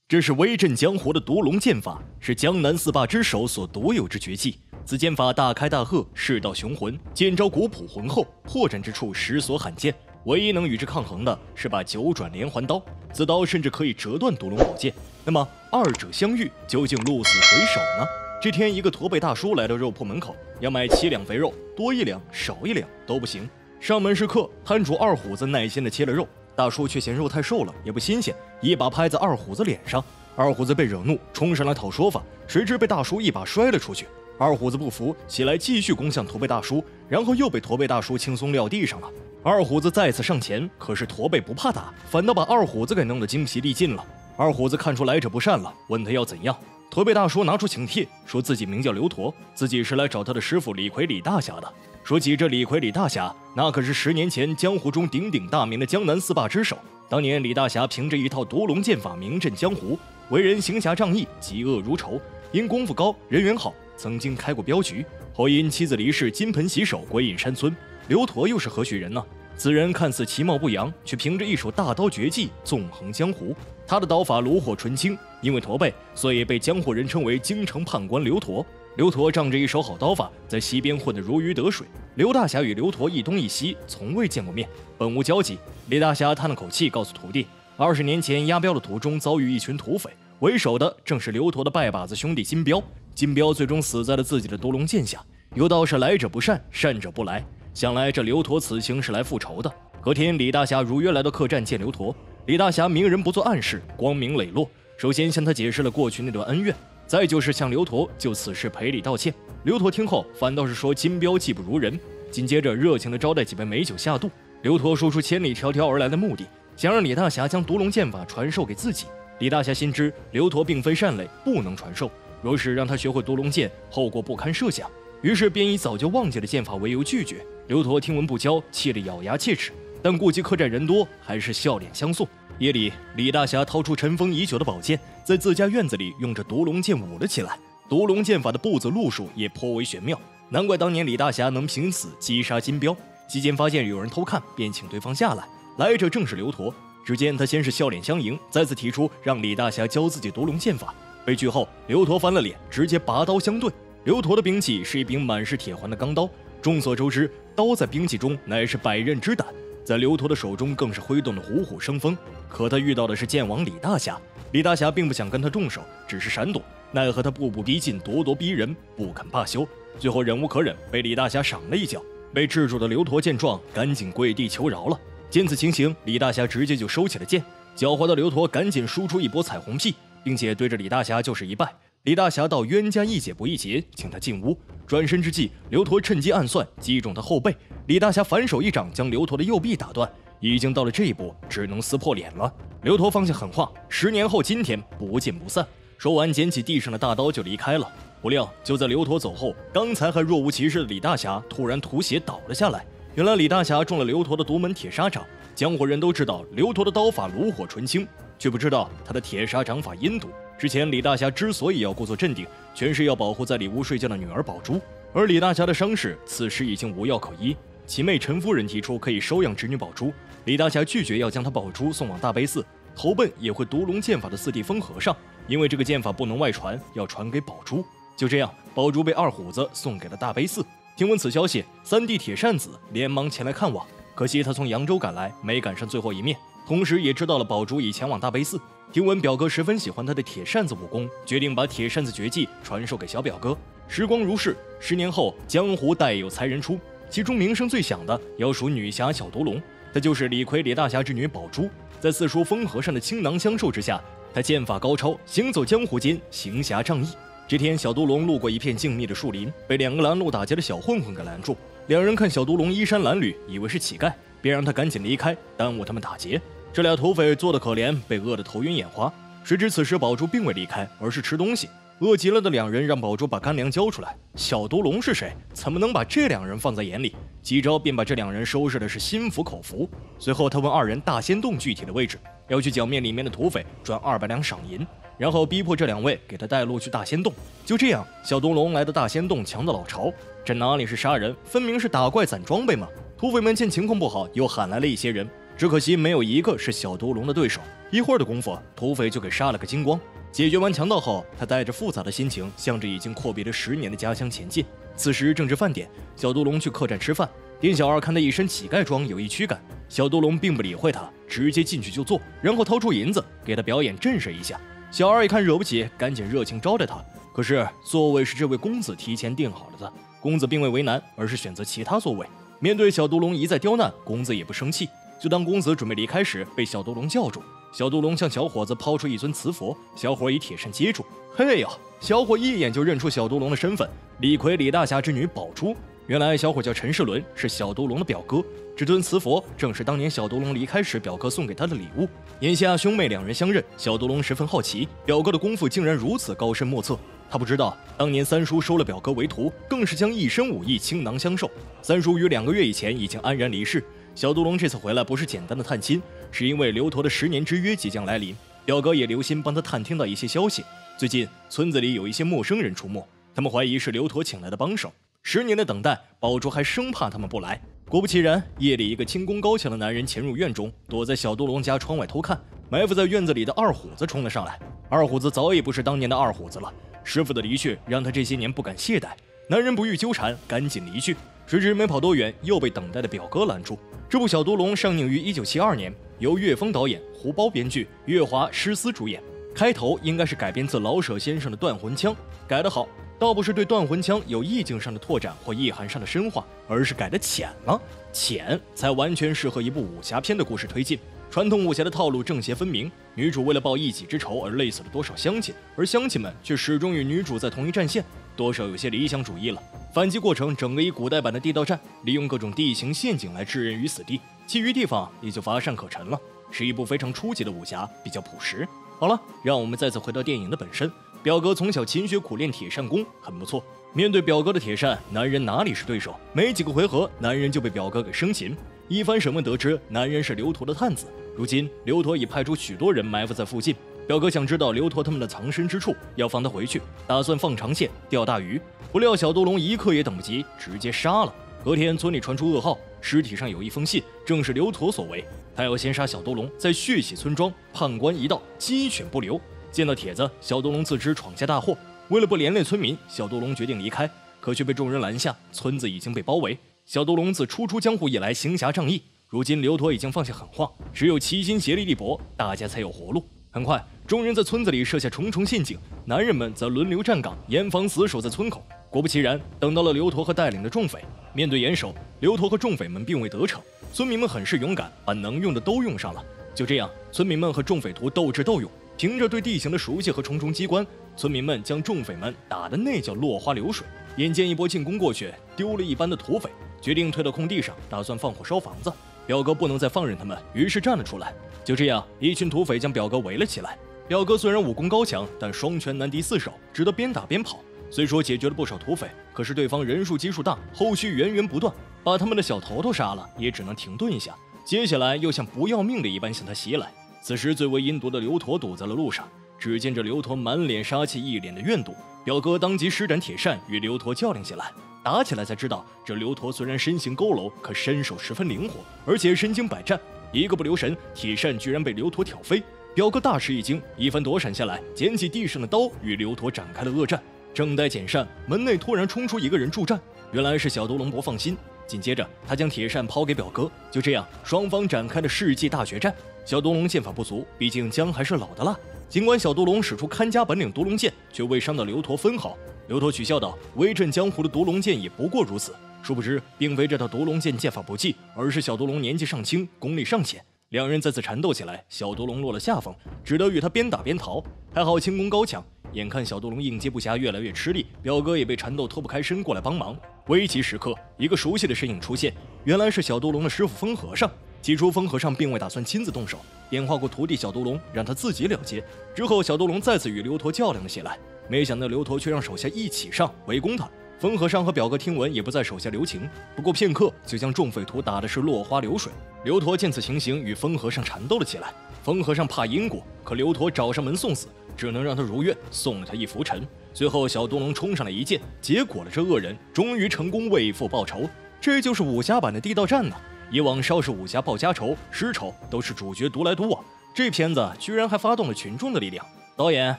这是威震江湖的毒龙剑法，是江南四霸之首所独有之绝技。此剑法大开大合，势道雄浑，剑招古朴浑厚，破绽之处实所罕见。唯一能与之抗衡的是把九转连环刀，此刀甚至可以折断毒龙宝剑。那么二者相遇，究竟鹿死谁手呢？这天，一个驼背大叔来到肉铺门口，要买7两肥肉，多1两少1两都不行。上门是客，摊主二虎子耐心地切了肉，大叔却嫌肉太瘦了，也不新鲜，一把拍在二虎子脸上。二虎子被惹怒，冲上来讨说法，谁知被大叔一把摔了出去。二虎子不服，起来继续攻向驼背大叔，然后又被驼背大叔轻松撂地上了。二虎子再次上前，可是驼背不怕打，反倒把二虎子给弄得精疲力尽了。二虎子看出来者不善了，问他要怎样。驼背大叔拿出请帖，说自己名叫刘驼，自己是来找他的师傅李逵李大侠的。说起这李逵李大侠，那可是10年前江湖中鼎鼎大名的江南四霸之首。当年李大侠凭着一套毒龙剑法名震江湖，为人行侠仗义，嫉恶如仇，因功夫高，人缘好，曾经开过镖局，后因妻子离世，金盆洗手，归隐山村。刘驼又是何许人呢？此人看似其貌不扬，却凭着一手大刀绝技纵横江湖。他的刀法炉火纯青，因为驼背，所以被江湖人称为京城判官刘驼。刘驼仗着一手好刀法，在西边混得如鱼得水。刘大侠与刘驼一东一西，从未见过面，本无交集。李大侠叹了口气，告诉徒弟，20年前押镖的途中遭遇一群土匪，为首的正是刘驼的拜把子兄弟金镖。金镖最终死在了自己的毒龙剑下。有道是来者不善，善者不来。想来这刘驼此行是来复仇的。隔天，李大侠如约来到客栈见刘驼。李大侠明人不做暗事，光明磊落。首先向他解释了过去那段恩怨，再就是向刘驼就此事赔礼道歉。刘驼听后反倒是说金镖技不如人，紧接着热情地招待几杯美酒下肚。刘驼说出千里迢迢而来的目的，想让李大侠将毒龙剑法传授给自己。李大侠心知刘驼并非善类，不能传授，若是让他学会毒龙剑，后果不堪设想，于是便以早就忘记了剑法为由拒绝。刘驼听闻不交，气得咬牙切齿，但顾及客栈人多，还是笑脸相送。夜里，李大侠掏出尘封已久的宝剑，在自家院子里用着毒龙剑舞了起来。毒龙剑法的步子路数也颇为玄妙，难怪当年李大侠能凭此击杀金镖。期间发现有人偷看，便请对方下来，来者正是刘驼。只见他先是笑脸相迎，再次提出让李大侠教自己毒龙剑法。被拒后，刘驼翻了脸，直接拔刀相对。刘驼的兵器是一柄满是铁环的钢刀，众所周知，刀在兵器中乃是百刃之胆，在刘驼的手中更是挥动的虎虎生风。可他遇到的是剑王李大侠，李大侠并不想跟他动手，只是闪躲，奈何他步步逼近，咄咄逼人，不肯罢休。最后忍无可忍，被李大侠赏了一脚。被制住的刘驼见状，赶紧跪地求饶了。见此情形，李大侠直接就收起了剑。狡猾的刘驼赶紧输出一波彩虹屁，并且对着李大侠就是一拜。李大侠道冤家宜解不宜结，请他进屋。转身之际，刘驼趁机暗算，击中他后背。李大侠反手一掌将刘驼的右臂打断。已经到了这一步，只能撕破脸了。刘驼放下狠话，10年后今天不见不散。说完，捡起地上的大刀就离开了。不料就在刘驼走后，刚才还若无其事的李大侠突然吐血倒了下来。原来李大侠中了刘驼的独门铁砂掌。江湖人都知道刘驼的刀法炉火纯青，却不知道他的铁砂掌法阴毒。之前李大侠之所以要故作镇定，全是要保护在里屋睡觉的女儿宝珠。而李大侠的伤势此时已经无药可医，其妹陈夫人提出可以收养侄女宝珠，李大侠拒绝要将她宝珠送往大悲寺，投奔也会毒龙剑法的4地疯和尚，因为这个剑法不能外传，要传给宝珠。就这样，宝珠被二虎子送给了大悲寺。听闻此消息，3弟铁扇子连忙前来看望，可惜他从扬州赶来，没赶上最后一面，同时也知道了宝珠已前往大悲寺。听闻表哥十分喜欢他的铁扇子武功，决定把铁扇子绝技传授给小表哥。时光如逝，10年后，江湖代有才人出，其中名声最响的要数女侠小毒龙，她就是李逵李大侠之女宝珠。在四叔疯和尚的倾囊相授之下，她剑法高超，行走江湖间行侠仗义。这天，小毒龙路过一片静谧的树林，被2个拦路打劫的小混混给拦住。2人看小毒龙衣衫褴褛，以为是乞丐，便让他赶紧离开，耽误他们打劫。这俩土匪做得可怜，被饿得头晕眼花。谁知此时宝珠并未离开，而是吃东西。饿极了的2人让宝珠把干粮交出来。小毒龙是谁？怎么能把这2人放在眼里？几招便把这2人收拾的是心服口服。随后他问2人大仙洞具体的位置，要去剿灭里面的土匪，赚200两赏银，然后逼迫这2位给他带路去大仙洞。就这样，小毒龙来到大仙洞，强盗老巢。这哪里是杀人，分明是打怪攒装备嘛！土匪们见情况不好，又喊来了一些人，只可惜没有一个是小毒龙的对手。一会儿的功夫，土匪就给杀了个精光。解决完强盗后，他带着复杂的心情，向着已经阔别了10年的家乡前进。此时正值饭点，小杜龙去客栈吃饭，店小二看他一身乞丐装，有意驱赶。小杜龙并不理会他，直接进去就坐，然后掏出银子给他表演震慑一下。小二一看惹不起，赶紧热情招待他。可是座位是这位公子提前订好了的，公子并未为难，而是选择其他座位。面对小杜龙一再刁难，公子也不生气。就当公子准备离开时，被小杜龙叫住。小杜龙向小伙子抛出一尊瓷佛，小伙以铁扇接住。嘿呀！小伙一眼就认出小杜龙的身份，李逵李大侠之女宝珠。原来小伙叫陈世伦，是小杜龙的表哥。这尊瓷佛正是当年小杜龙离开时表哥送给他的礼物。眼下兄妹2人相认，小杜龙十分好奇，表哥的功夫竟然如此高深莫测。他不知道，当年三叔收了表哥为徒，更是将一身武艺倾囊相授。三叔于2个月以前已经安然离世。小杜龙这次回来不是简单的探亲，是因为刘陀的10年之约即将来临，表哥也留心帮他探听到一些消息。最近村子里有一些陌生人出没，他们怀疑是刘陀请来的帮手。10年的等待，宝珠还生怕他们不来。果不其然，夜里一个轻功高强的男人潜入院中，躲在小杜龙家窗外偷看。埋伏在院子里的二虎子冲了上来。二虎子早已不是当年的二虎子了，师傅的离去让他这些年不敢懈怠。男人不欲纠缠，赶紧离去。谁知没跑多远，又被等待的表哥拦住。这部小杜龙上映于1972年，由岳峰导演、胡包编剧，岳华、施思主演。开头应该是改编自老舍先生的《断魂枪》，改得好，倒不是对断魂枪有意境上的拓展或意涵上的深化，而是改得浅了，浅才完全适合一部武侠片的故事推进。传统武侠的套路正邪分明，女主为了报一己之仇而累死了多少乡亲，而乡亲们却始终与女主在同一战线，多少有些理想主义了。反击过程整个以古代版的地道战，利用各种地形陷阱来置人于死地，其余地方也就乏善可陈了，是一部非常初级的武侠，比较朴实。好了，让我们再次回到电影的本身。表哥从小勤学苦练铁扇功，很不错。面对表哥的铁扇，男人哪里是对手？没几个回合，男人就被表哥给生擒。一番审问得知，男人是刘陀的探子。如今刘陀已派出许多人埋伏在附近，表哥想知道刘陀他们的藏身之处，要放他回去，打算放长线钓大鱼。不料小杜龙一刻也等不及，直接杀了。隔天村里传出噩耗，尸体上有一封信，正是刘陀所为。他要先杀小杜龙，再血洗村庄，判官一道，鸡犬不留。见到帖子，小杜龙自知闯下大祸，为了不连累村民，小杜龙决定离开，可却被众人拦下。村子已经被包围。小杜龙自初出江湖以来行侠仗义，如今刘陀已经放下狠话，只有齐心协力力搏，大家才有活路。很快，众人在村子里设下重重陷阱，男人们则轮流站岗，严防死守在村口。果不其然，等到了刘陀和带领的众匪，面对严守，刘陀和众匪们并未得逞，村民们很是勇敢，把能用的都用上了。就这样，村民们和众匪徒斗智斗勇，凭着对地形的熟悉和重重机关，村民们将众匪们打得那叫落花流水。眼见一波进攻过去，丢了一班的土匪，决定退到空地上，打算放火烧房子。表哥不能再放任他们，于是站了出来。就这样，一群土匪将表哥围了起来。表哥虽然武功高强，但双拳难敌四手，只得边打边跑。虽说解决了不少土匪，可是对方人数基数大，后续源源不断，把他们的小头头杀了，也只能停顿一下。接下来又像不要命的一般向他袭来。此时最为阴毒的刘陀堵在了路上，只见这刘陀满脸杀气，一脸的怨毒。表哥当即施展铁扇与刘陀较量起来。打起来才知道，这刘陀虽然身形佝偻，可身手十分灵活，而且身经百战，一个不留神，铁扇居然被刘陀挑飞。表哥大吃一惊，一番躲闪下来，捡起地上的刀，与刘陀展开了恶战。正待捡扇，门内突然冲出一个人助战，原来是小杜龙不放心。紧接着，他将铁扇抛给表哥，就这样，双方展开了世纪大决战。小杜龙剑法不足，毕竟姜还是老的辣。尽管小杜龙使出看家本领独龙剑，却未伤到刘陀分毫。刘陀取笑道：“威震江湖的独龙剑也不过如此。”殊不知，并非这套独龙剑剑法不济，而是小杜龙年纪尚轻，功力尚浅。两人再次缠斗起来，小杜龙落了下风，只得与他边打边逃。还好轻功高强，眼看小杜龙应接不暇，越来越吃力，表哥也被缠斗脱不开身，过来帮忙。危急时刻，一个熟悉的身影出现，原来是小杜龙的师傅风和尚。起初，风和尚并未打算亲自动手，点化过徒弟小杜龙，让他自己了结。之后，小杜龙再次与刘陀较量了起来，没想到刘陀却让手下一起上围攻他。风和尚和表哥听闻，也不在手下留情，不过片刻就将众匪徒打的是落花流水。刘陀见此情形，与风和尚缠斗了起来。风和尚怕因果，可刘陀找上门送死，只能让他如愿，送了他一拂尘。最后，小杜龙冲上来一剑，结果了这恶人，终于成功为父报仇。这就是武侠版的地道战呢。以往稍是武侠报家仇、失仇，都是主角独来独往，这片子居然还发动了群众的力量，导演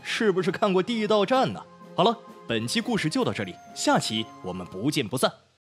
是不是看过《地道战》呢？好了，本期故事就到这里，下期我们不见不散。